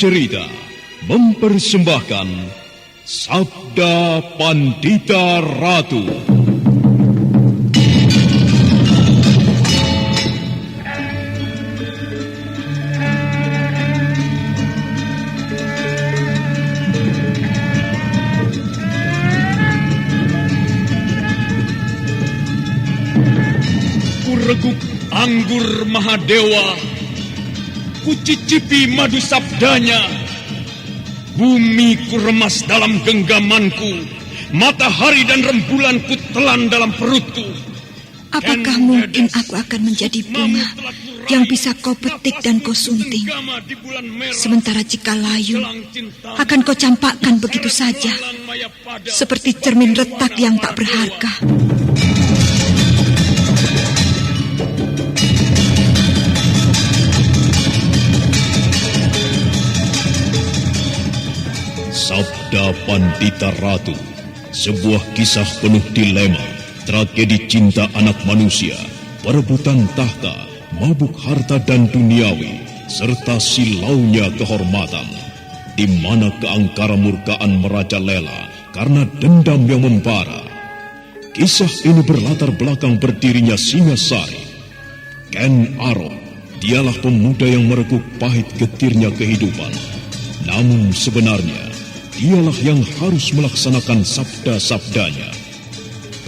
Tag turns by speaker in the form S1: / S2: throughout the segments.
S1: Cerita mempersembahkan Sabda Pandita Ratu. Kureguk anggur Mahadewa, kucicipi madu sabdanya. Bumi kuremas dalam genggamanku, matahari dan rembulan kutelan dalam perutku.
S2: Apakah mungkin aku akan menjadi bunga yang bisa kau petik dan kau sunting? Sementara jika layu, akan kau campakkan begitu saja, seperti cermin retak yang tak berharga.
S1: Sabda Pandita Ratu, sebuah kisah penuh dilema, tragedi cinta anak manusia, perebutan tahta, mabuk harta dan duniawi, serta silaunya kehormatan, di mana keangkara murkaan merajalela karena dendam yang membara. Kisah ini berlatar belakang berdirinya Singasari. Ken Arok, dialah pemuda yang merekuk pahit getirnya kehidupan. Namun sebenarnya, dialah yang harus melaksanakan sabda-sabdanya.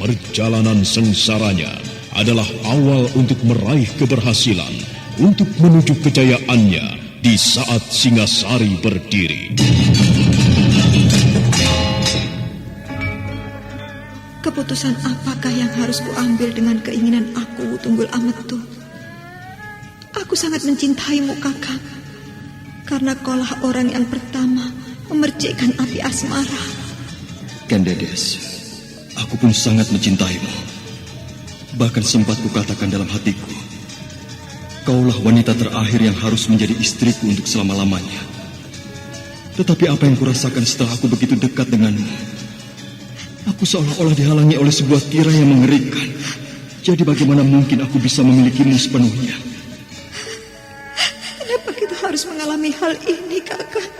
S1: Perjalanan sengsaranya adalah awal untuk meraih keberhasilan, untuk menuju kejayaannya di saat Singasari berdiri.
S2: Keputusan apakah yang harus kuambil dengan keinginan aku, Tunggul Ametu? Aku sangat mencintaimu, Kakang, karena kaulah orang yang pertama memercikkan api asmara.
S3: Kendedes, aku pun sangat mencintaimu. Bahkan sempat kukatakan dalam hatiku, kaulah wanita terakhir yang harus menjadi istriku untuk selama-lamanya. Tetapi apa yang kurasakan setelah aku begitu dekat denganmu? Aku seolah-olah dihalangi oleh sebuah tirai yang mengerikan. Jadi bagaimana mungkin aku bisa memilikimu sepenuhnya?
S2: Kenapa kita harus mengalami hal ini, Kakang?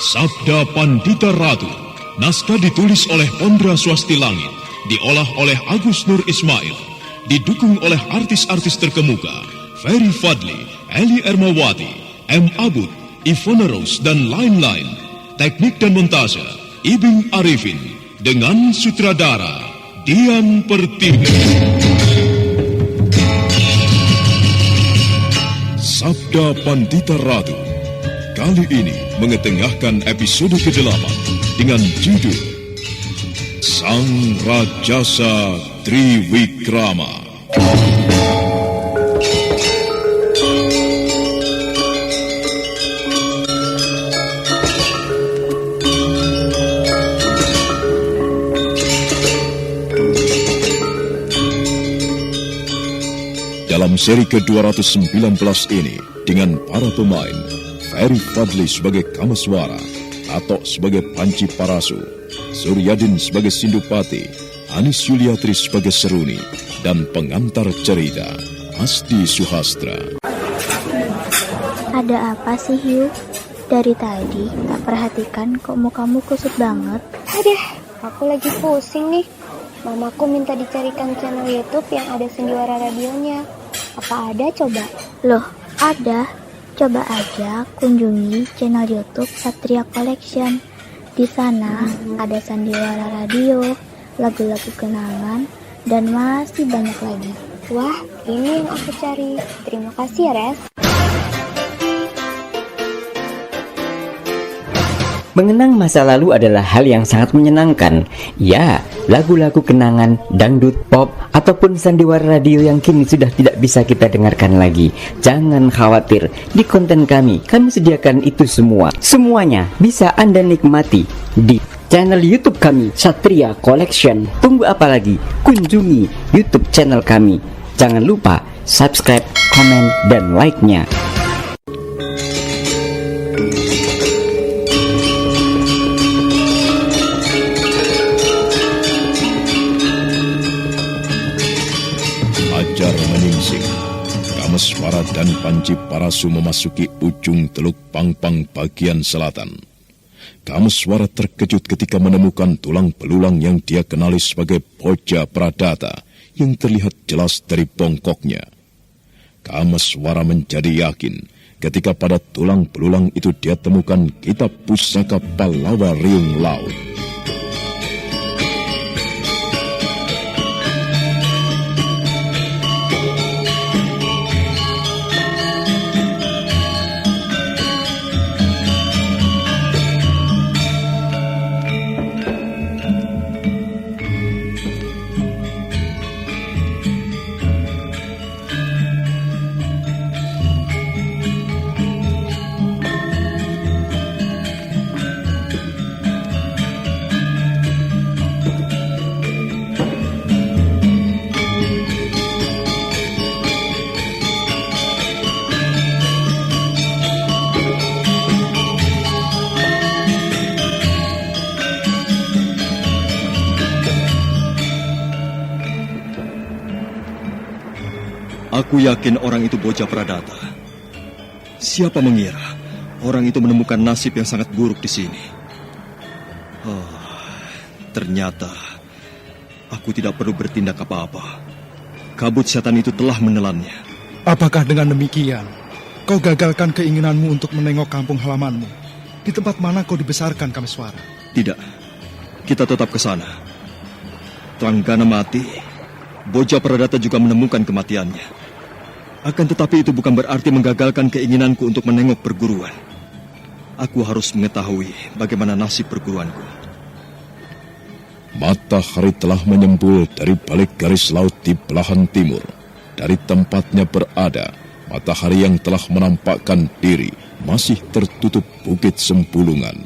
S1: Sabda Pandita Ratu, naskah ditulis oleh Pondra Swasti Langit, diolah oleh Agus Nur Ismail, didukung oleh artis-artis terkemuka, Ferry Fadli, Eli Ermawati, M. Abud, Ivona Rose, dan lain-lain. Teknik dan montase, Ibing Arifin, dengan sutradara Dian Pertiwi. Sabda Pandita Ratu kali ini mengetengahkan episode ke-8 dengan judul Sang Rajasa Triwikrama. Dalam seri ke-219 ini, dengan para pemain Ferry Fadli sebagai Kamaswara, Atok sebagai Panci Parasu, Suryadin sebagai Sindupati, Anis Yuliatri sebagai Seruni, dan pengantar cerita Asti Suhastra.
S4: Ada apa sih, Hiu? Dari tadi tak perhatikan kok mukamu kusut banget.
S5: Aduh, aku lagi pusing nih. Mamaku minta dicarikan channel YouTube yang ada Sendiwara radionya. Apa ada coba?
S4: Loh, ada. Coba aja kunjungi channel YouTube Satria Collection. Di sana ada Sandiwara Radio, lagu-lagu kenangan, dan masih banyak lagi.
S5: Wah, ini yang aku cari. Terima kasih ya, Res.
S6: Mengenang masa lalu adalah hal yang sangat menyenangkan. Ya, lagu-lagu kenangan, dangdut, pop, ataupun sandiwara radio yang kini sudah tidak bisa kita dengarkan lagi. Jangan khawatir, di konten kami sediakan itu semua. Semuanya bisa Anda nikmati di channel YouTube kami, Satria Collection. Tunggu apa lagi? Kunjungi YouTube channel kami. Jangan lupa subscribe, komen, dan like-nya.
S1: Pradata dan Panji Parasu memasuki ujung Teluk Pangpang bagian selatan. Kameswara terkejut ketika menemukan tulang belulang yang dia kenali sebagai Boja Pradata yang terlihat jelas dari bongkoknya. Kameswara menjadi yakin ketika pada tulang belulang itu dia temukan kitab pusaka Pallawa Riung Laut.
S3: Aku yakin orang itu Boja Pradata. Siapa mengira orang itu menemukan nasib yang sangat buruk di sini? Ternyata aku tidak perlu bertindak apa-apa. Kabut setan itu telah menelannya.
S7: Apakah dengan demikian kau gagalkan keinginanmu untuk menengok kampung halamanmu? Di tempat mana kau dibesarkan, Kameswara?
S3: Tidak, kita tetap ke sana. Tranggana mati, Boja Pradata juga menemukan kematiannya. Akan tetapi itu bukan berarti menggagalkan keinginanku untuk menengok perguruan. Aku harus mengetahui bagaimana nasib perguruanku.
S1: Matahari telah menyembul dari balik garis laut di belahan timur. Dari tempatnya berada, matahari yang telah menampakkan diri masih tertutup bukit Sempulungan.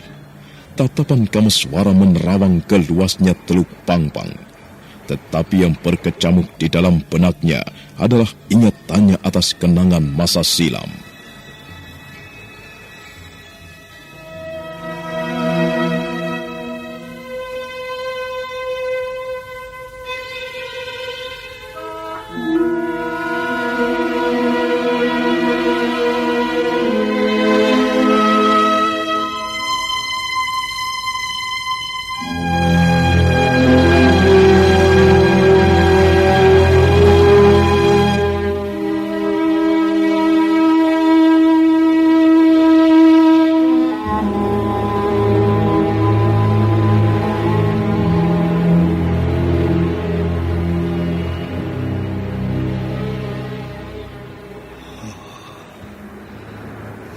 S1: Tatapan Kameswara menerawang ke luasnya Teluk Pangpang. Tetapi yang berkecamuk di dalam benaknya adalah ingatannya atas kenangan masa silam.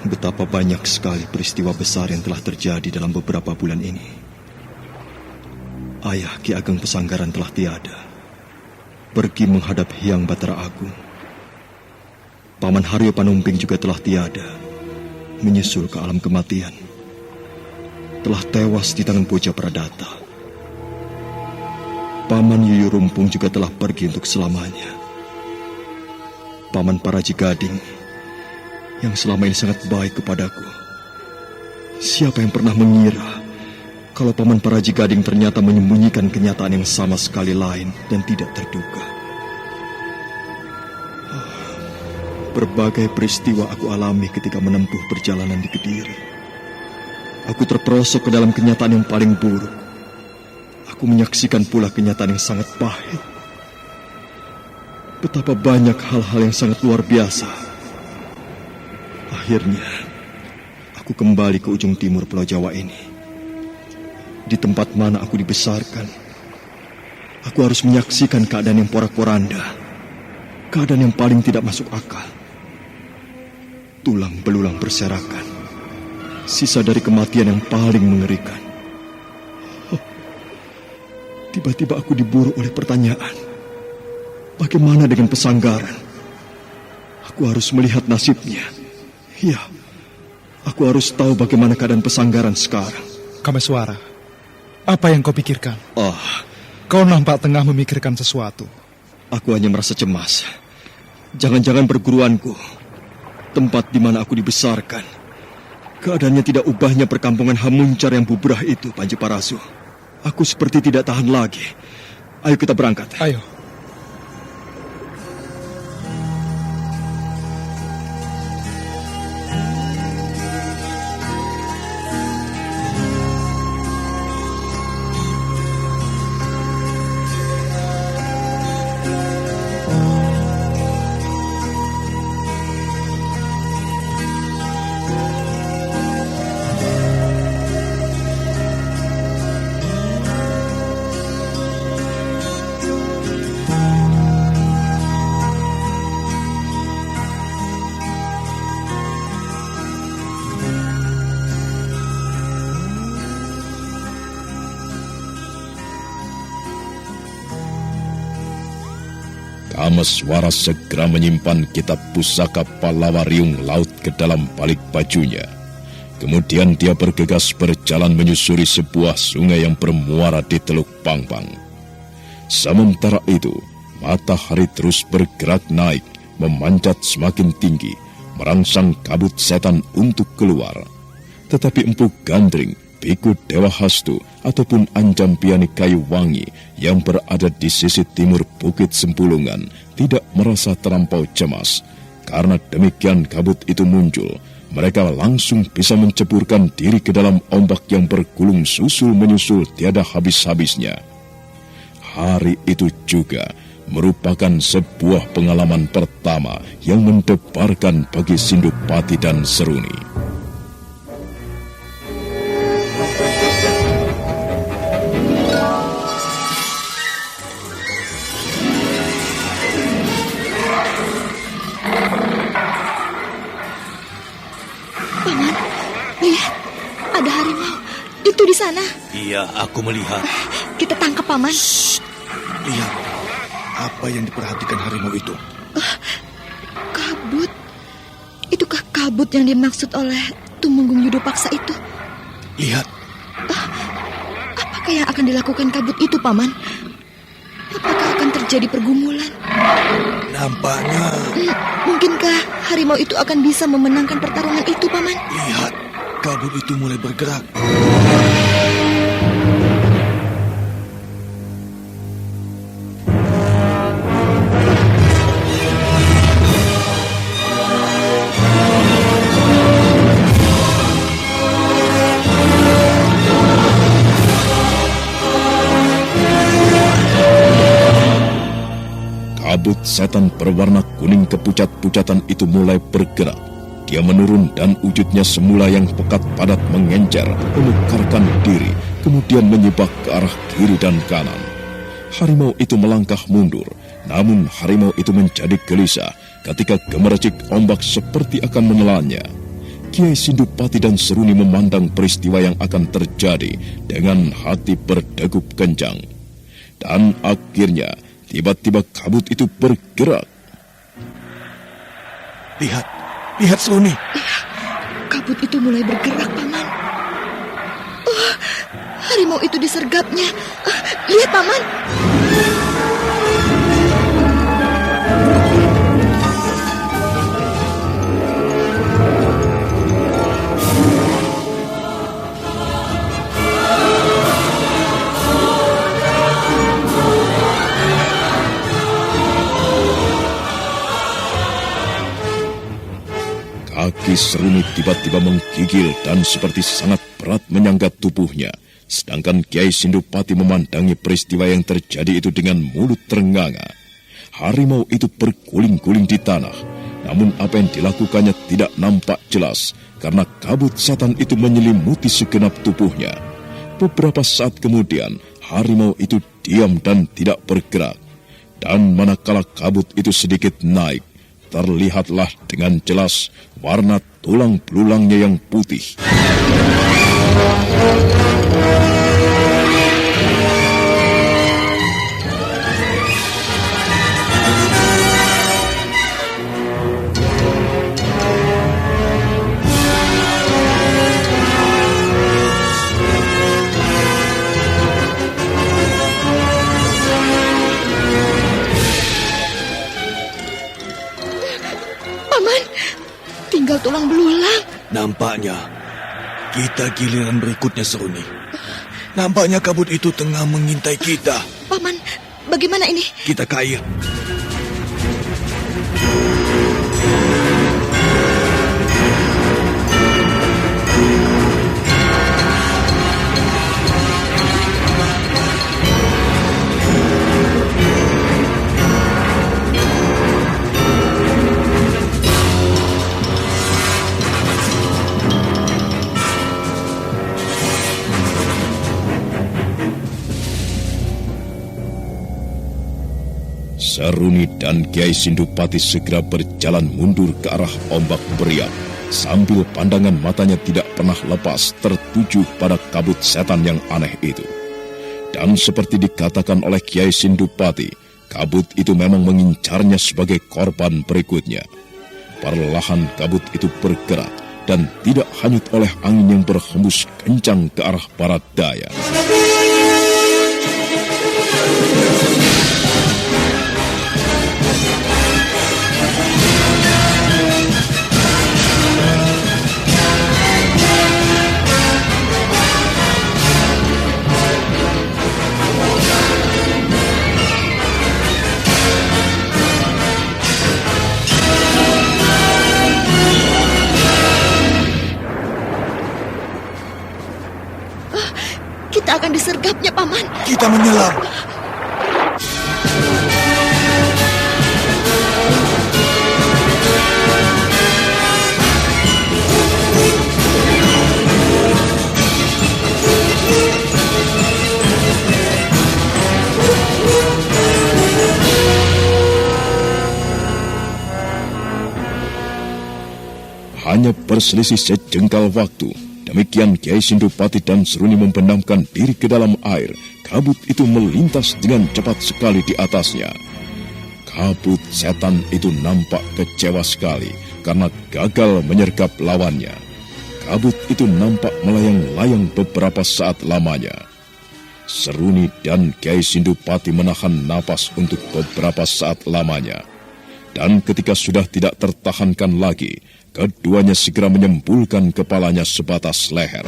S3: Betapa banyak sekali peristiwa besar yang telah terjadi dalam beberapa bulan ini. Ayah Ki Ageng Pesanggaran telah tiada, pergi menghadap Hyang Batara Agung. Paman Haryo Panumping juga telah tiada, menyusul ke alam kematian. Telah tewas di tangan Boja Pradata. Paman Yuyu Rumpung juga telah pergi untuk selamanya. Paman Paraji Gading yang selama ini sangat baik kepadaku. Siapa yang pernah mengira kalau Paman Paraji Gading ternyata menyembunyikan kenyataan yang sama sekali lain dan tidak terduga. Berbagai peristiwa aku alami ketika menempuh perjalanan di Kediri. Aku terperosok ke dalam kenyataan yang paling buruk. Aku menyaksikan pula kenyataan yang sangat pahit. Betapa banyak hal-hal yang sangat luar biasa. Akhirnya, aku kembali ke ujung timur Pulau Jawa ini. Di tempat mana aku dibesarkan, aku harus menyaksikan keadaan yang porak-poranda. Keadaan yang paling tidak masuk akal. Tulang belulang berserakan. Sisa dari kematian yang paling mengerikan. Tiba-tiba aku diburu oleh pertanyaan. Bagaimana dengan Pesanggaran? Aku harus melihat nasibnya. Ya, aku harus tahu bagaimana keadaan Pesanggaran sekarang.
S7: Kameswara, apa yang kau pikirkan?
S3: Kau
S7: Kau nampak tengah memikirkan sesuatu.
S3: Aku hanya merasa cemas. Jangan-jangan perguruanku, tempat di mana aku dibesarkan, keadaannya tidak ubahnya perkampungan Hamuncar yang bubrah itu, Panji Parasu. Aku seperti tidak tahan lagi. Ayo kita berangkat.
S7: Ayo.
S1: Kameswara segera menyimpan kitab pusaka Palawariung Laut ke dalam balik bajunya. Kemudian dia bergegas berjalan menyusuri sebuah sungai yang bermuara di Teluk Pangpang. Sementara itu, matahari terus bergerak naik, memanjat semakin tinggi, merangsang kabut setan untuk keluar. Tetapi Empu Gandring, Biku Dewa Hastu, ataupun Anjampiani Kayu Wangi yang berada di sisi timur Bukit Sempulungan tidak merasa terlampau cemas. Karena demikian kabut itu muncul, mereka langsung bisa menceburkan diri ke dalam ombak yang bergulung susul-menyusul tiada habis-habisnya. Hari itu juga merupakan sebuah pengalaman pertama yang mendebarkan bagi Sindupati dan Seruni.
S2: Sana.
S3: Iya, aku melihat.
S2: Kita tangkap, Paman.
S7: Shh. Lihat, apa yang diperhatikan harimau itu?
S2: Kabut. Itukah kabut yang dimaksud oleh Tumenggung Yudopaksa itu?
S7: Lihat.
S2: Apakah yang akan dilakukan kabut itu, Paman? Apakah akan terjadi pergumulan?
S7: Nampaknya...
S2: Mungkinkah harimau itu akan bisa memenangkan pertarungan itu, Paman?
S7: Lihat, kabut itu mulai bergerak.
S1: Kabut setan berwarna kuning kepucat-pucatan itu mulai bergerak. Dia menurun dan wujudnya semula yang pekat padat mengencer, memekarkan diri, kemudian menyibak ke arah kiri dan kanan. Harimau itu melangkah mundur, namun harimau itu menjadi gelisah ketika gemericik ombak seperti akan menelannya. Kiai Sindupati dan Seruni memandang peristiwa yang akan terjadi dengan hati berdegup kencang. Dan akhirnya, tiba-tiba kabut itu bergerak.
S7: Lihat Seruni.
S2: Kabut itu mulai bergerak, Paman. Harimau itu disergapnya. Lihat, Paman.
S1: Kaki Seruni tiba-tiba menggigil dan seperti sangat berat menyangga tubuhnya. Sedangkan Kiai Sindupati memandangi peristiwa yang terjadi itu dengan mulut terenganga. Harimau itu berguling-guling di tanah. Namun apa yang dilakukannya tidak nampak jelas karena kabut setan itu menyelimuti segenap tubuhnya. Beberapa saat kemudian, harimau itu diam dan tidak bergerak. Dan manakala kabut itu sedikit naik, terlihatlah dengan jelas warna tulang belulangnya yang putih.
S2: Tinggal tulang belulang.
S7: Nampaknya kita giliran berikutnya, Seruni. Nampaknya kabut itu tengah mengintai kita.
S2: Paman, bagaimana ini?
S7: Kita ke air.
S1: Seruni dan Kiai Sindupati segera berjalan mundur ke arah ombak beriak, sambil pandangan matanya tidak pernah lepas tertuju pada kabut setan yang aneh itu. Dan seperti dikatakan oleh Kiai Sindupati, kabut itu memang mengincarnya sebagai korban berikutnya. Perlahan kabut itu bergerak dan tidak hanyut oleh angin yang berhembus kencang ke arah barat daya.
S2: Kita akan disergapnya, Paman.
S7: Kita menyelam.
S1: Hanya berselisih sejengkal waktu. Demikian Kiai Sindupati dan Seruni membenamkan diri ke dalam air. Kabut itu melintas dengan cepat sekali di atasnya. Kabut setan itu nampak kecewa sekali karena gagal menyergap lawannya. Kabut itu nampak melayang-layang beberapa saat lamanya. Seruni dan Kiai Sindupati menahan napas untuk beberapa saat lamanya. Dan ketika sudah tidak tertahankan lagi, keduanya segera menyembulkan kepalanya sebatas leher.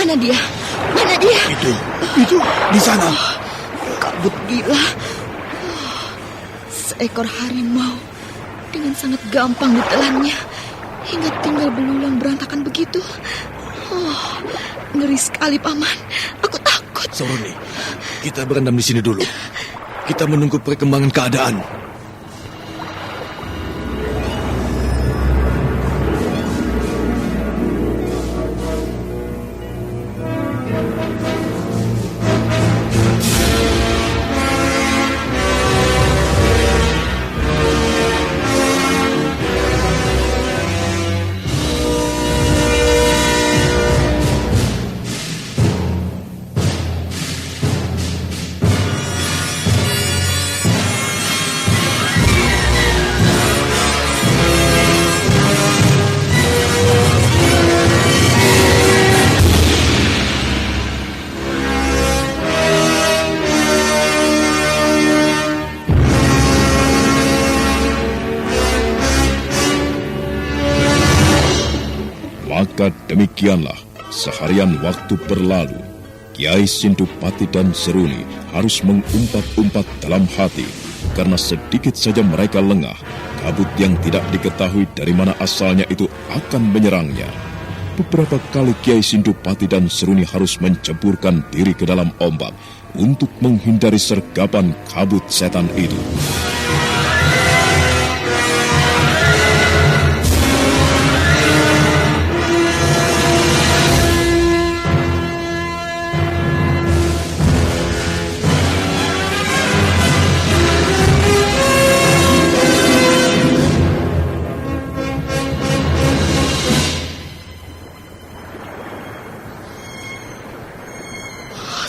S2: Mana dia? Mana dia?
S7: Itu di sana.
S2: Kabut gila. Seekor harimau dengan sangat gampang ditelannya hingga tinggal belulang berantakan begitu. Ngeri sekali, Paman. Aku takut.
S7: Seruni, kita berendam di sini dulu. Kita menunggu perkembangan keadaan.
S1: Maka demikianlah seharian waktu berlalu. Kiai Sindupati dan Seruni harus mengumpat-umpat dalam hati karena sedikit saja mereka lengah, kabut yang tidak diketahui dari mana asalnya itu akan menyerangnya. Beberapa kali Kiai Sindupati dan Seruni harus menceburkan diri ke dalam ombak untuk menghindari sergapan kabut setan itu.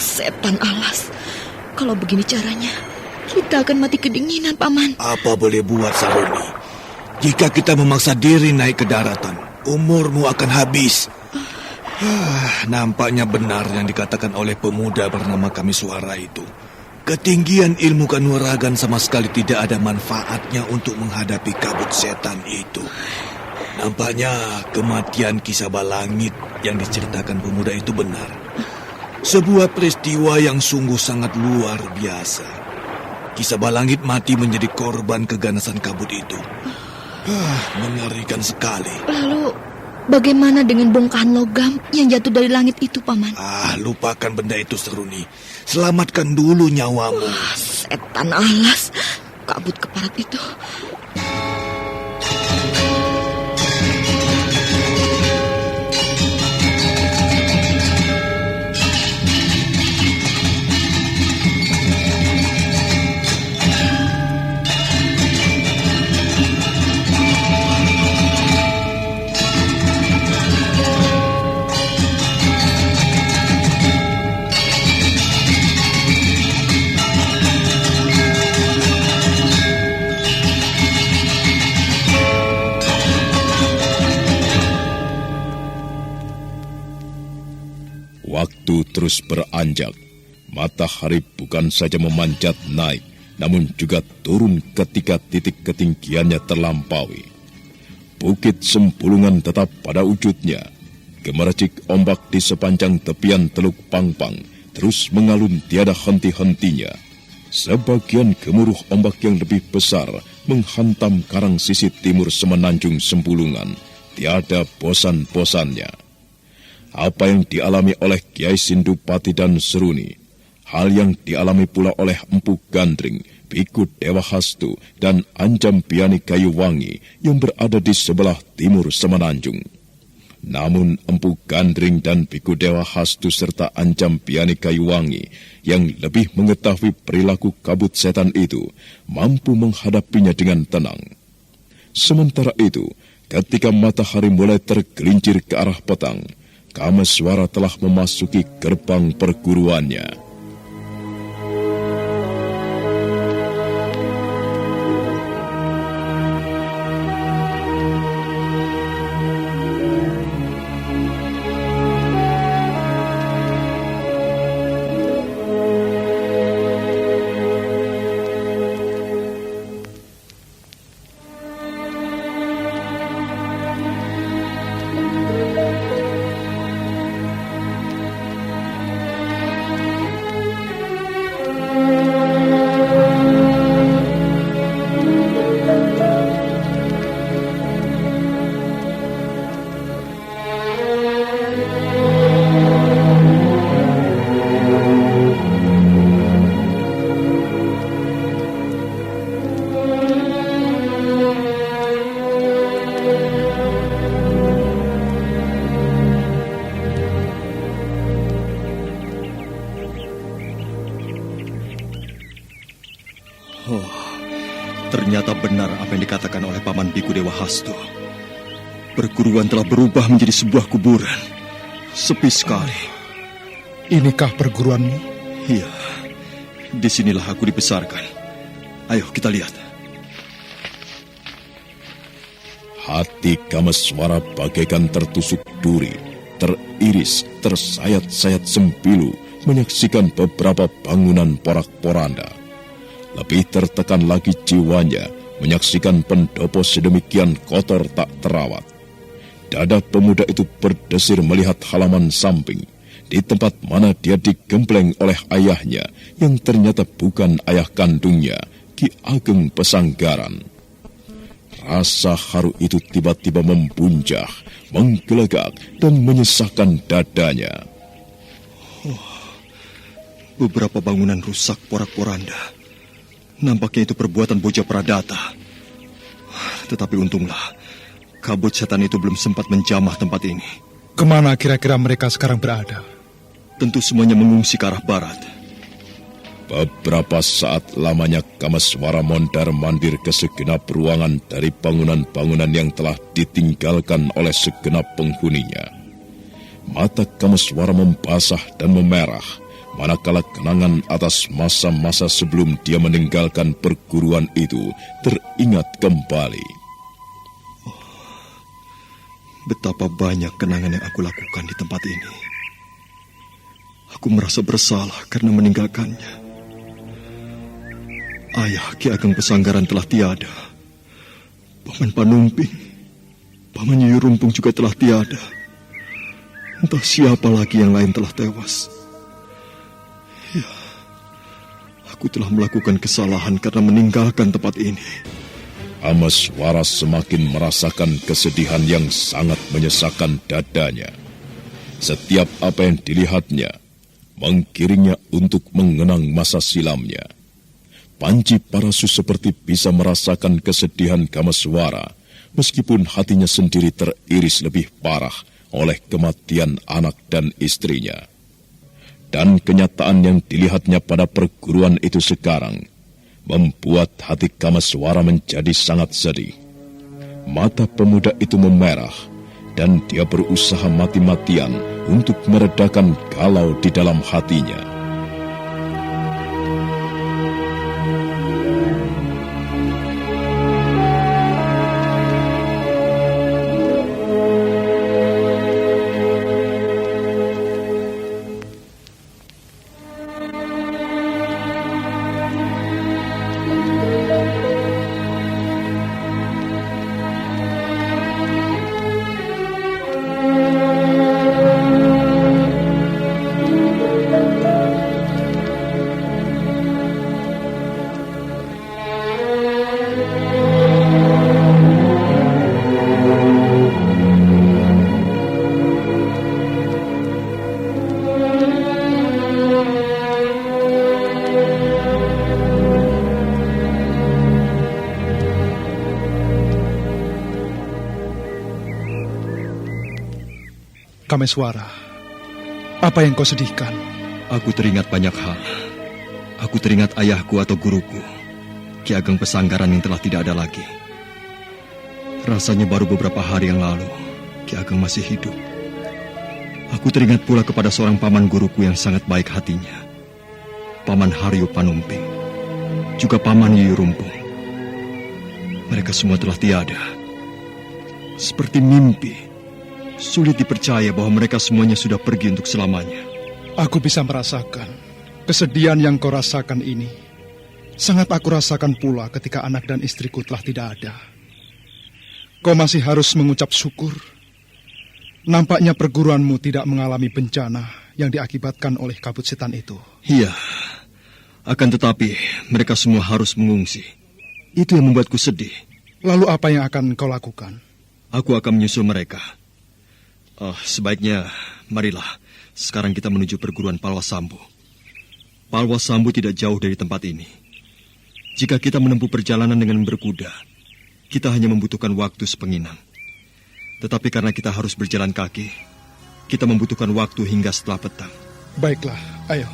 S2: Setan alas. Kalau begini caranya, kita akan mati kedinginan, Paman.
S7: Apa boleh buat, Saruni? Jika kita memaksa diri naik ke daratan, umurmu akan habis. Nampaknya benar yang dikatakan oleh pemuda bernama Kamiswara itu. Ketinggian ilmu kanuragan sama sekali tidak ada manfaatnya untuk menghadapi kabut setan itu.
S8: Nampaknya kematian Ki Sabalangit yang diceritakan pemuda itu benar. Sebuah peristiwa yang sungguh sangat luar biasa. Ki Sabalangit mati menjadi korban keganasan kabut itu. Mengerikan sekali.
S2: Lalu bagaimana dengan bongkahan logam yang jatuh dari langit itu, Paman?
S8: Lupakan benda itu, Seruni. Selamatkan dulu nyawamu.
S2: Setan alas, kabut keparat itu.
S1: Waktu terus beranjak. Matahari bukan saja memanjat naik, namun juga turun ketika titik ketinggiannya terlampaui. Bukit Sempulungan tetap pada wujudnya. Gemericik ombak di sepanjang tepian Teluk Pangpang terus mengalun tiada henti-hentinya. Sebagian gemuruh ombak yang lebih besar menghantam karang sisi timur semenanjung Sempulungan. Tiada bosan-bosannya. Apa yang dialami oleh Kiai Sindupati dan Seruni, hal yang dialami pula oleh Empu Gandring, Biku Dewa Hastu, dan Anjam Piani Kayuwangi yang berada di sebelah timur semenanjung. Namun Empu Gandring dan Biku Dewa Hastu serta Anjam Piani Kayuwangi yang lebih mengetahui perilaku kabut setan itu mampu menghadapinya dengan tenang. Sementara itu, ketika matahari mulai tergelincir ke arah petang, Kameswara telah memasuki gerbang perguruannya.
S3: Ternyata benar apa yang dikatakan oleh Paman Biku Dewa Hastu. Perguruan telah berubah menjadi sebuah kuburan. Sepi sekali.
S7: Inikah perguruanmu?
S3: Iya. Disinilah aku dibesarkan. Ayo kita lihat.
S1: Hati Kameswara bagaikan tertusuk duri, teriris, tersayat-sayat sempilu menyaksikan beberapa bangunan porak-poranda. Lebih tertekan lagi jiwanya menyaksikan pendopo sedemikian kotor tak terawat. Dada pemuda itu berdesir melihat halaman samping, di tempat mana dia digembleng oleh ayahnya yang ternyata bukan ayah kandungnya, Ki Ageng Pesanggaran. Rasa haru itu tiba-tiba membuncah, menggelegak dan menyesakkan dadanya.
S3: Beberapa bangunan rusak porak-poranda. Nampaknya itu perbuatan bocah Pradata. Tetapi untunglah, kabut setan itu belum sempat menjamah tempat ini.
S7: Kemana kira-kira mereka sekarang berada?
S3: Tentu semuanya mengungsi ke arah barat.
S1: Beberapa saat lamanya Kameswara mondar-mandir ke segenap ruangan dari bangunan-bangunan yang telah ditinggalkan oleh segenap penghuninya. Mata Kameswara membasah dan memerah, manakala kenangan atas masa-masa sebelum dia meninggalkan perguruan itu teringat kembali.
S3: Betapa banyak kenangan yang aku lakukan di tempat ini. Aku merasa bersalah karena meninggalkannya. Ayah Ki Ageng Pesanggaran telah tiada. Paman Panumping, Paman Nyi Rumpung juga telah tiada. Entah siapa lagi yang lain telah tewas. Ya, aku telah melakukan kesalahan karena meninggalkan tempat ini.
S1: Kameswara semakin merasakan kesedihan yang sangat menyesakkan dadanya. Setiap apa yang dilihatnya menggiringnya untuk mengenang masa silamnya. Panji Parasu seperti bisa merasakan kesedihan Kameswara, meskipun hatinya sendiri teriris lebih parah oleh kematian anak dan istrinya. Dan kenyataan yang dilihatnya pada perguruan itu sekarang membuat hati Kameswara menjadi sangat sedih. Mata pemuda itu memerah dan dia berusaha mati-matian untuk meredakan galau di dalam hatinya.
S7: Kameswara, apa yang kau sedihkan?
S3: Aku teringat banyak hal. Aku teringat ayahku atau guruku, Ki Ageng Pesanggaran yang telah tidak ada lagi. Rasanya baru beberapa hari yang lalu, Ki Ageng masih hidup. Aku teringat pula kepada seorang paman guruku yang sangat baik hatinya, Paman Haryo Panumping, juga Paman Nyi Rumpung. Mereka semua telah tiada. Seperti mimpi. Sulit dipercaya bahwa mereka semuanya sudah pergi untuk selamanya.
S7: Aku bisa merasakan kesedihan yang kau rasakan ini. Sangat aku rasakan pula ketika anak dan istriku telah tidak ada. Kau masih harus mengucap syukur. Nampaknya perguruanmu tidak mengalami bencana yang diakibatkan oleh kabut setan itu.
S3: Iya, akan tetapi mereka semua harus mengungsi. Itu yang membuatku sedih.
S7: Lalu apa yang akan kau lakukan?
S3: Aku akan menyusul mereka. Sebaiknya, marilah, sekarang kita menuju perguruan Palwasambu. Palwasambu tidak jauh dari tempat ini. Jika kita menempuh perjalanan dengan berkuda, kita hanya membutuhkan waktu sepenginang. Tetapi karena kita harus berjalan kaki, kita membutuhkan waktu hingga setelah petang.
S7: Baiklah, ayo.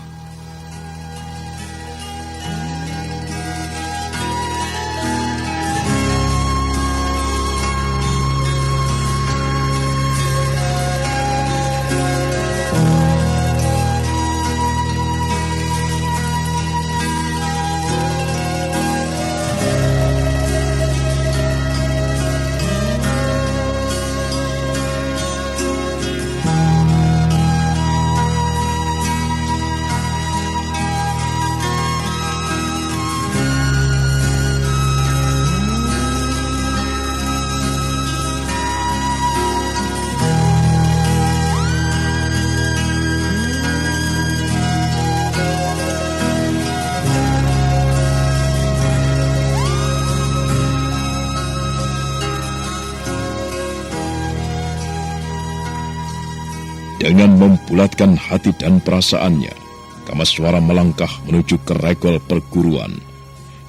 S1: Dengan membulatkan hati dan perasaannya, Kameswara melangkah menuju ke regol perguruan.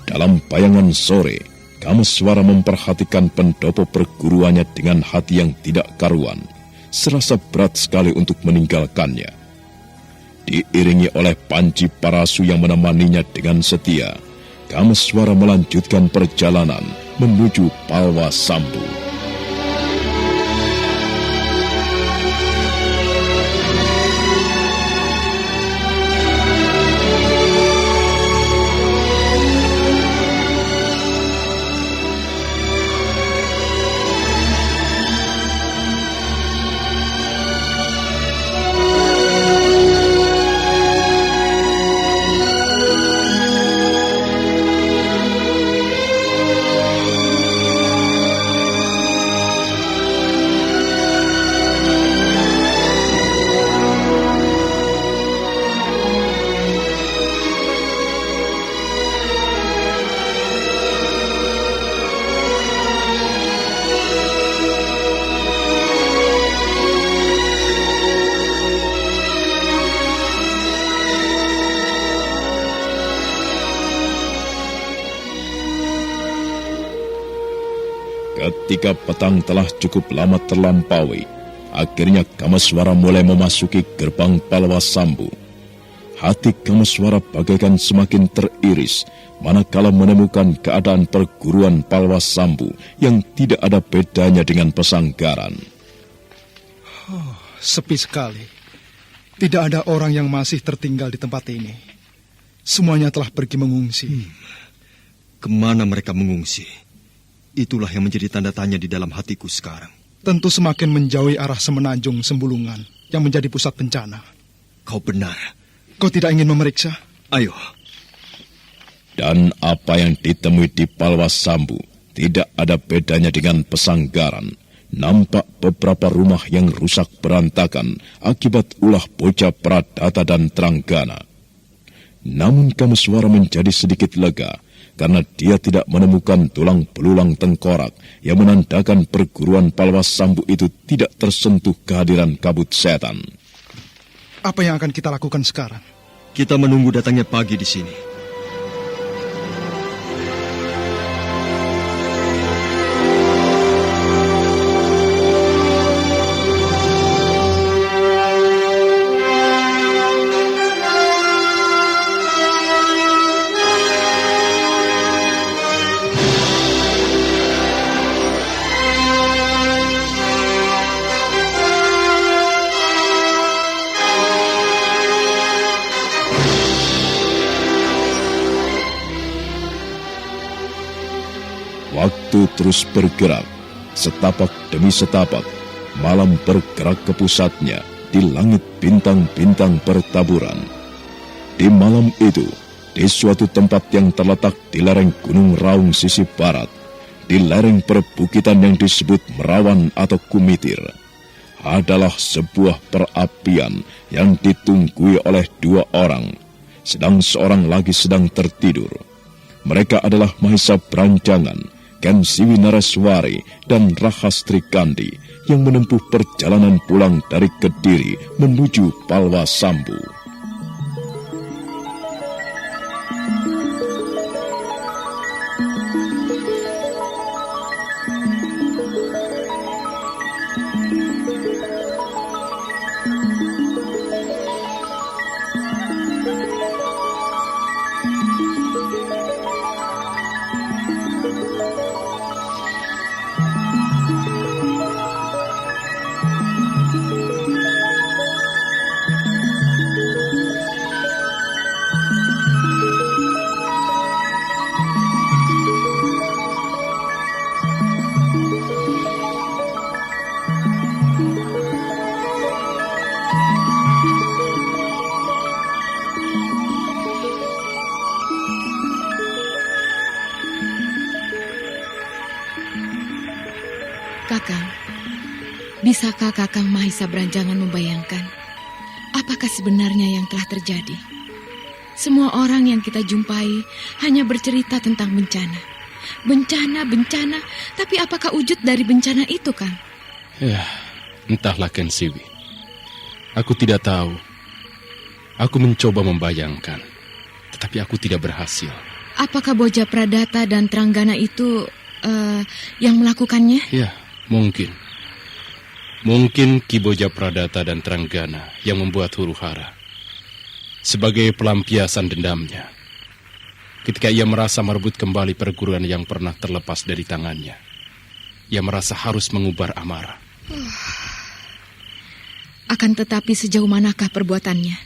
S1: Dalam bayangan sore, Kameswara memperhatikan pendopo perguruannya dengan hati yang tidak karuan, serasa berat sekali untuk meninggalkannya. Diiringi oleh Panji Parasu yang menemaninya dengan setia, Kameswara melanjutkan perjalanan menuju Palwasambu. Ketika petang telah cukup lama terlampaui, akhirnya Kameswara mulai memasuki gerbang Palwasambu. Hati Kameswara bagaikan semakin teriris manakala menemukan keadaan perguruan Palwasambu yang tidak ada bedanya dengan pesanggaran.
S7: Sepi sekali. Tidak ada orang yang masih tertinggal di tempat ini. Semuanya telah pergi mengungsi.
S3: Kemana mereka mengungsi? Itulah yang menjadi tanda tanya di dalam hatiku sekarang.
S7: Tentu semakin menjauhi arah Semenanjung Sembulungan yang menjadi pusat bencana.
S3: Kau benar.
S7: Kau tidak ingin memeriksa?
S3: Ayo.
S1: Dan apa yang ditemui di Palwasambu tidak ada bedanya dengan pesanggaran. Nampak beberapa rumah yang rusak berantakan akibat ulah bocah Pradata dan Tranggana. Namun Kameswara menjadi sedikit lega karena dia tidak menemukan tulang belulang tengkorak yang menandakan perguruan Palwasambu itu tidak tersentuh kehadiran kabut setan.
S7: Apa yang akan kita lakukan sekarang?
S3: Kita menunggu datangnya pagi di sini.
S1: Waktu terus bergerak, setapak demi setapak, malam bergerak ke pusatnya, di langit bintang-bintang bertaburan. Di malam itu, di suatu tempat yang terletak di lereng Gunung Raung sisi barat, di lereng perbukitan yang disebut Merawan atau Kumitir, adalah sebuah perapian yang ditunggui oleh dua orang, sedang seorang lagi sedang tertidur. Mereka adalah Mahesa Branjangan, Ken Siwi Nareswari, dan Rahastri Kandi yang menempuh perjalanan pulang dari Kediri menuju Palwasambu.
S2: Kakang, bisakah Kakang Mahesa Branjangan membayangkan apakah sebenarnya yang telah terjadi? Semua orang yang kita jumpai hanya bercerita tentang bencana. Bencana, tapi apakah wujud dari bencana itu, Kang?
S9: Ya, entahlah Ken Siwi. Aku tidak tahu. Aku mencoba membayangkan, tetapi aku tidak berhasil.
S2: Apakah Boja Pradata dan Tranggana itu yang melakukannya?
S9: Ya, mungkin. Mungkin Ki Boja Pradata dan Tranggana yang membuat huru-hara sebagai pelampiasan dendamnya. Ketika ia merasa merebut kembali perguruan yang pernah terlepas dari tangannya, ia merasa harus mengubar amarah.
S2: Akan tetapi sejauh manakah perbuatannya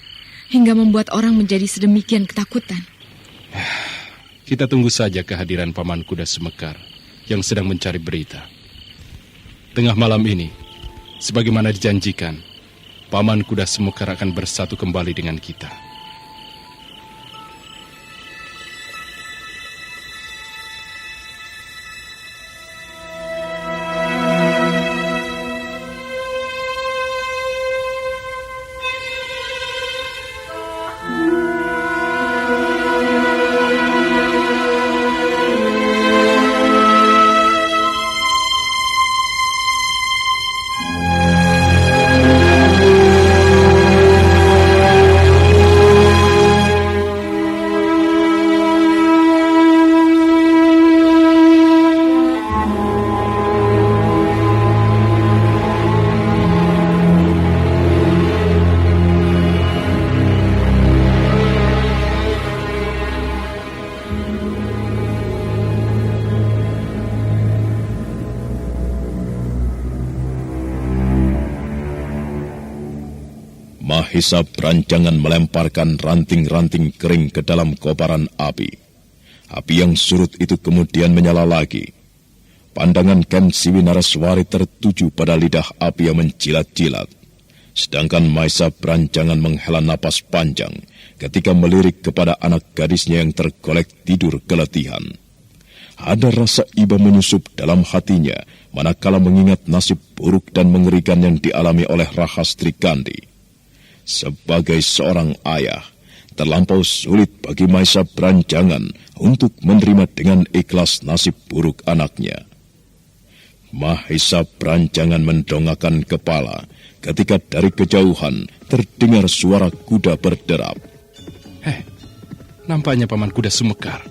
S2: hingga membuat orang menjadi sedemikian ketakutan?
S9: Kita tunggu saja kehadiran Paman Kuda Semekar yang sedang mencari berita. Tengah malam ini, sebagaimana dijanjikan, Paman Kuda Semekar akan bersatu kembali dengan kita.
S1: Mahesa berancangan melemparkan ranting-ranting kering ke dalam kobaran api. Api yang surut itu kemudian menyala lagi. Pandangan Ken Siwi Naraswari tertuju pada lidah api yang menjilat-jilat. Sedangkan Mahesa berancangan menghela napas panjang ketika melirik kepada anak gadisnya yang tergolek tidur keletihan. Ada rasa iba menyusup dalam hatinya manakala mengingat nasib buruk dan mengerikan yang dialami oleh Rahastri Kandi. Sebagai seorang ayah, terlampau sulit bagi Mahesa berancangan untuk menerima dengan ikhlas nasib buruk anaknya. Mahesa berancangan mendongakkan kepala ketika dari kejauhan terdengar suara kuda berderap.
S9: Nampaknya paman kuda Sumekar.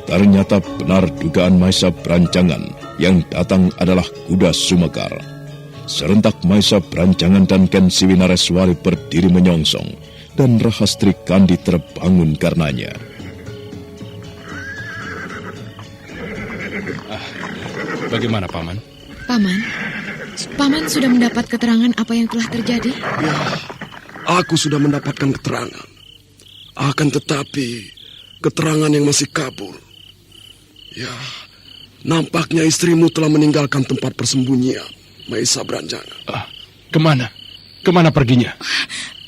S1: Ternyata benar dugaan Mahesa berancangan yang datang adalah kuda Sumekar. Serentak Mahesa berancangan dan Ken Siwi Naraswari berdiri menyongsong dan Rahastri Kandi terbangun karenanya.
S9: Bagaimana paman?
S2: Paman sudah mendapat keterangan apa yang telah terjadi?
S10: Ya, aku sudah mendapatkan keterangan. Akan tetapi keterangan yang masih kabur. Ya, nampaknya istrimu telah meninggalkan tempat persembunyian Mahesa berancangan.
S9: Kemana? Kemana perginya?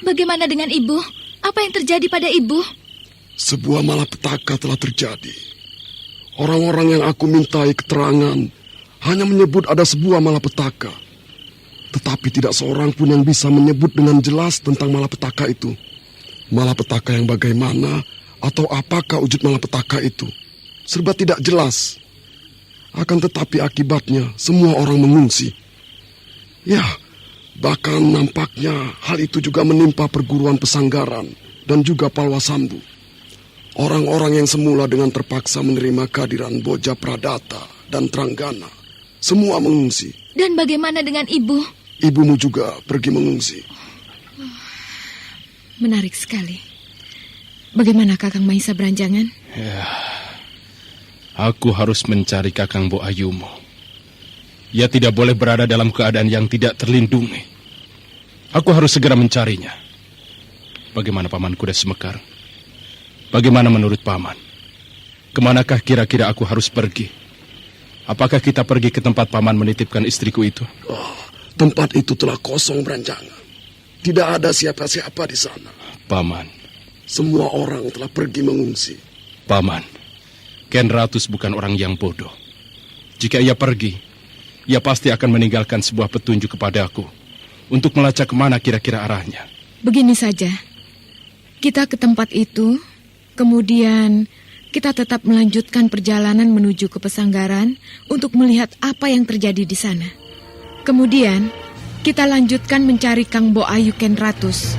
S2: Bagaimana dengan ibu? Apa yang terjadi pada ibu?
S10: Sebuah malapetaka telah terjadi. Orang-orang yang aku mintai keterangan hanya menyebut ada sebuah malapetaka. Tetapi tidak seorang pun yang bisa menyebut dengan jelas tentang malapetaka itu. Malapetaka yang bagaimana atau apakah wujud malapetaka itu? Serba tidak jelas. Akan tetapi akibatnya semua orang mengungsi. Ya, bahkan nampaknya hal itu juga menimpa perguruan Pesanggaran dan juga Palwasambu. Orang-orang yang semula dengan terpaksa menerima kehadiran Boja Pradata dan Tranggana, semua mengungsi.
S2: Dan bagaimana dengan ibu?
S10: Ibumu juga pergi mengungsi.
S2: Menarik sekali. Bagaimana Kakang Mahesa berancangan?
S9: Ya, aku harus mencari Kakang Bo Ayumo. Ia tidak boleh berada dalam keadaan yang tidak terlindungi. Aku harus segera mencarinya. Bagaimana Paman Kuda Sumekar? Bagaimana menurut Paman? Kemanakah kira-kira aku harus pergi? Apakah kita pergi ke tempat Paman menitipkan istriku itu?
S10: Tempat itu telah kosong berancangan. Tidak ada siapa-siapa di sana.
S9: Paman.
S10: Semua orang telah pergi mengungsi.
S9: Paman, Ken Ratus bukan orang yang bodoh. Jika ia pergi, ia pasti akan meninggalkan sebuah petunjuk kepadaku untuk melacak kemana kira-kira arahnya.
S2: Begini saja, kita ke tempat itu, kemudian kita tetap melanjutkan perjalanan menuju ke Pesanggaran untuk melihat apa yang terjadi di sana. Kemudian, kita lanjutkan mencari Kang Bo Ayu Ken Ratus.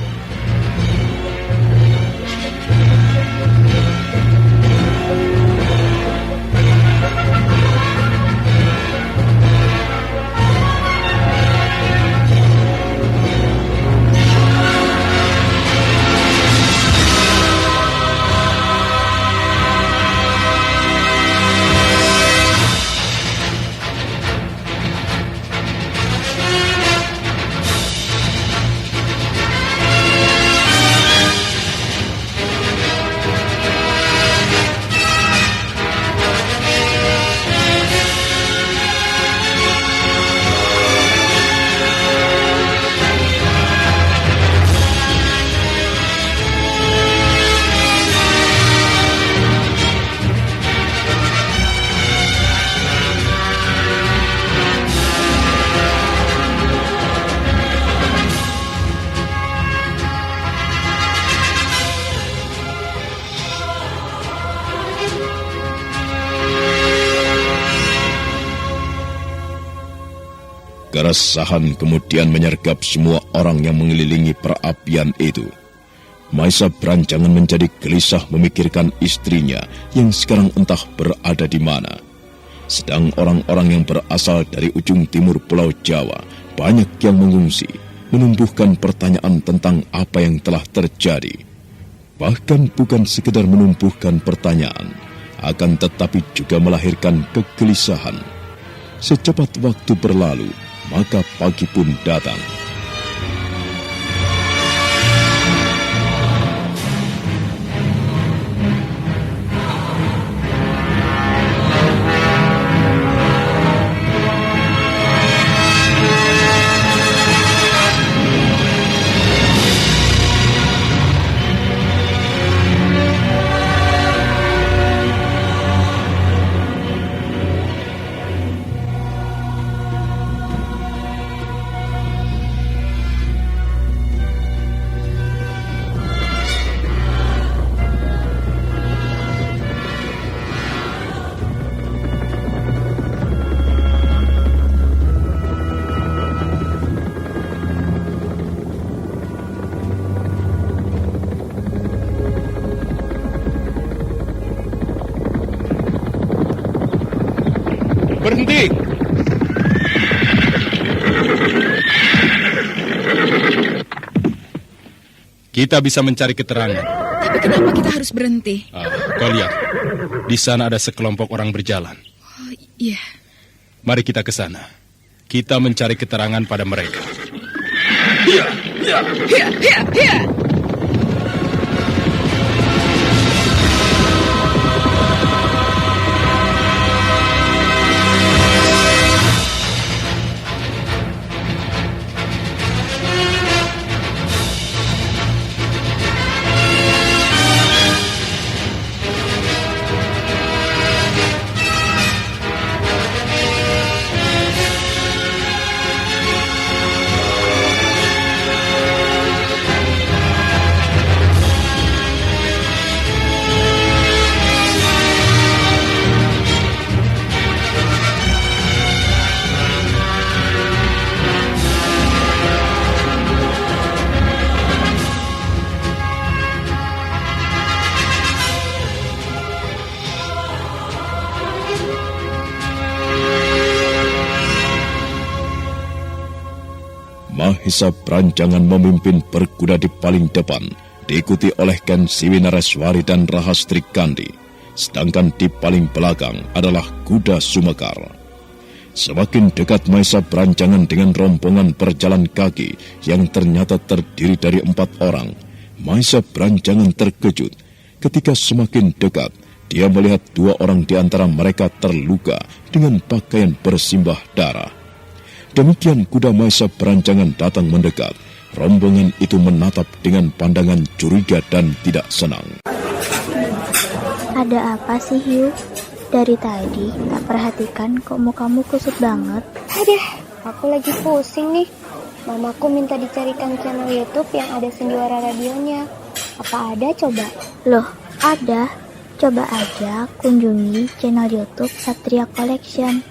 S1: Keresahan kemudian menyergap semua orang yang mengelilingi perapian itu. Maisa berancangan menjadi gelisah memikirkan istrinya yang sekarang entah berada di mana. Sedang orang-orang yang berasal dari ujung timur Pulau Jawa banyak yang mengungsi, menumbuhkan pertanyaan tentang apa yang telah terjadi. Bahkan bukan sekedar menumbuhkan pertanyaan, akan tetapi juga melahirkan kegelisahan. Secepat waktu berlalu, maka pagi pun datang.
S9: Berhenti! Kita bisa mencari keterangan.
S2: Tapi kenapa kita harus berhenti?
S9: Kau lihat, di sana ada sekelompok orang berjalan.
S2: Oh, iya.
S9: Mari kita ke sana. Kita mencari keterangan pada mereka.
S2: Hiya, hiya.
S1: Mahisa berancangan memimpin berkuda di paling depan, diikuti oleh Ken Siwinareswari dan Rahastri Kandi. Sedangkan di paling belakang adalah kuda Sumekar. Semakin dekat Mahisa berancangan dengan rombongan berjalan kaki yang ternyata terdiri dari 4 orang. Mahisa berancangan terkejut ketika semakin dekat dia melihat 2 orang di antara mereka terluka dengan pakaian bersimbah darah. Demikian kuda Mahisa berancangan datang mendekat. Rombongan itu menatap dengan pandangan curiga dan tidak senang.
S4: Ada apa sih, Hiu? Dari tadi tak perhatikan kok mukamu kusut banget.
S5: Aduh, aku lagi pusing nih. Mamaku minta dicarikan channel YouTube yang ada sendiwara radionya. Apa ada coba?
S4: Loh, ada. Coba aja kunjungi channel YouTube Satria Collection.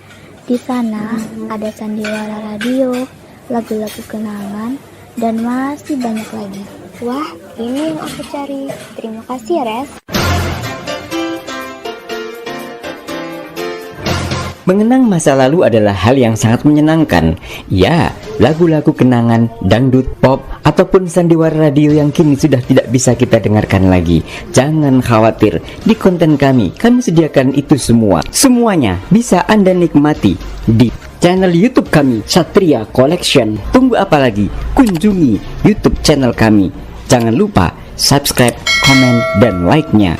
S4: Di sana ada sandiwara radio, lagu-lagu kenangan, dan masih banyak lagi.
S5: Wah, ini yang aku cari. Terima kasih ya, Res.
S6: Mengenang masa lalu adalah hal yang sangat menyenangkan. Ya, lagu-lagu kenangan, dangdut, pop, ataupun sandiwara radio yang kini sudah tidak bisa kita dengarkan lagi. Jangan khawatir, di konten kami sediakan itu semua. Semuanya bisa Anda nikmati di channel YouTube kami, Satria Collection. Tunggu apa lagi? Kunjungi YouTube channel kami. Jangan lupa subscribe, komen, dan like-nya.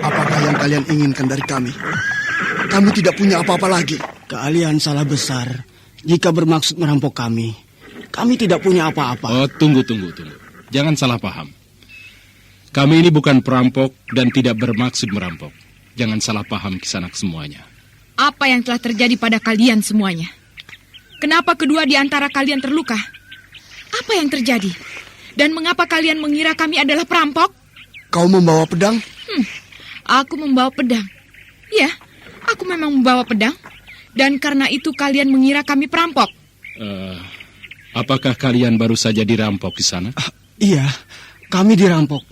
S10: Apakah yang kalian inginkan dari kami? Kami tidak punya apa-apa lagi.
S11: Kalian salah besar jika bermaksud merampok kami. Kami tidak punya apa-apa.
S9: Oh, tunggu. Jangan salah paham. Kami ini bukan perampok dan tidak bermaksud merampok. Jangan salah paham Kisanak semuanya.
S2: Apa yang telah terjadi pada kalian semuanya? Kenapa kedua di antara kalian terluka? Apa yang terjadi? Dan mengapa kalian mengira kami adalah perampok?
S10: Kau membawa pedang?
S2: Aku membawa pedang.
S12: Ya, aku memang membawa pedang. Dan karena itu kalian mengira kami perampok.
S9: Apakah kalian baru saja dirampok di sana?
S11: Iya, kami dirampok.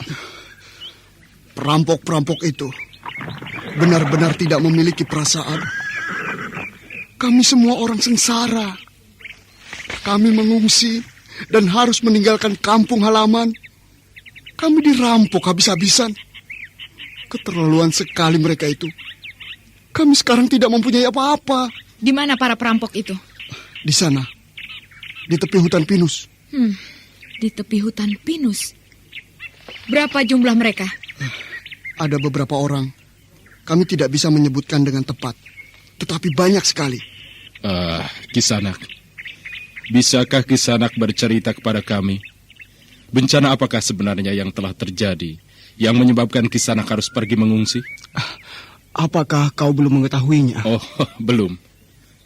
S10: Perampok-perampok itu benar-benar tidak memiliki perasaan. Kami semua orang sengsara. Kami mengungsi dan harus meninggalkan kampung halaman. Kami dirampok habis-habisan. Keterlaluan sekali mereka itu. Kami sekarang tidak mempunyai apa-apa.
S12: Di mana para perampok itu?
S10: Di sana, di tepi hutan pinus.
S12: Di tepi hutan pinus. Berapa jumlah mereka?
S10: Ada beberapa orang. Kami tidak bisa menyebutkan dengan tepat. Tetapi banyak sekali.
S9: Kisanak, bisakah Kisanak bercerita kepada kami? Bencana apakah sebenarnya yang telah terjadi yang menyebabkan Kisanak harus pergi mengungsi?
S11: Apakah kau belum mengetahuinya?
S9: Oh, belum.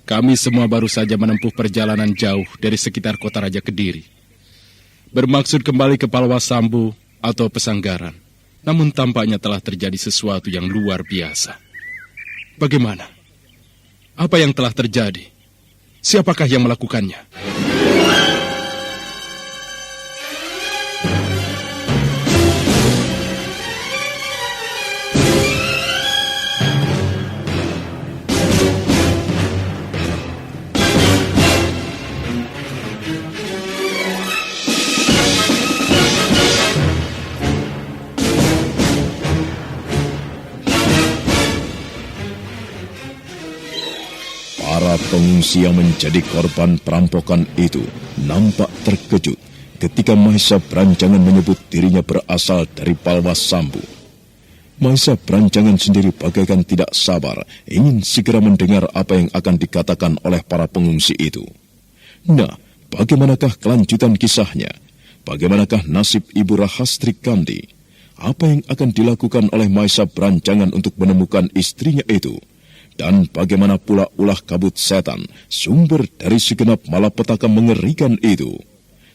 S9: Kami semua baru saja menempuh perjalanan jauh dari sekitar kota Raja Kediri. Bermaksud kembali ke Palwasambu atau Pesanggaran. Namun tampaknya telah terjadi sesuatu yang luar biasa. Bagaimana? Apa yang telah terjadi? Siapakah yang melakukannya?
S1: Para pengungsi yang menjadi korban perampokan itu nampak terkejut ketika Mahesa Branjangan menyebut dirinya berasal dari Palwasambu. Mahesa Branjangan sendiri bagaikan tidak sabar ingin segera mendengar apa yang akan dikatakan oleh para pengungsi itu. Nah, bagaimanakah kelanjutan kisahnya? Bagaimanakah nasib Ibu Rahastri Kandi? Apa yang akan dilakukan oleh Mahesa Branjangan untuk menemukan istrinya itu? Dan bagaimana pula ulah kabut setan, sumber dari segenap malapetaka mengerikan itu?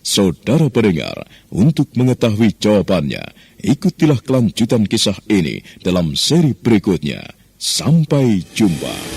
S1: Saudara pendengar, untuk mengetahui jawabannya, ikutilah kelanjutan kisah ini dalam seri berikutnya. Sampai jumpa.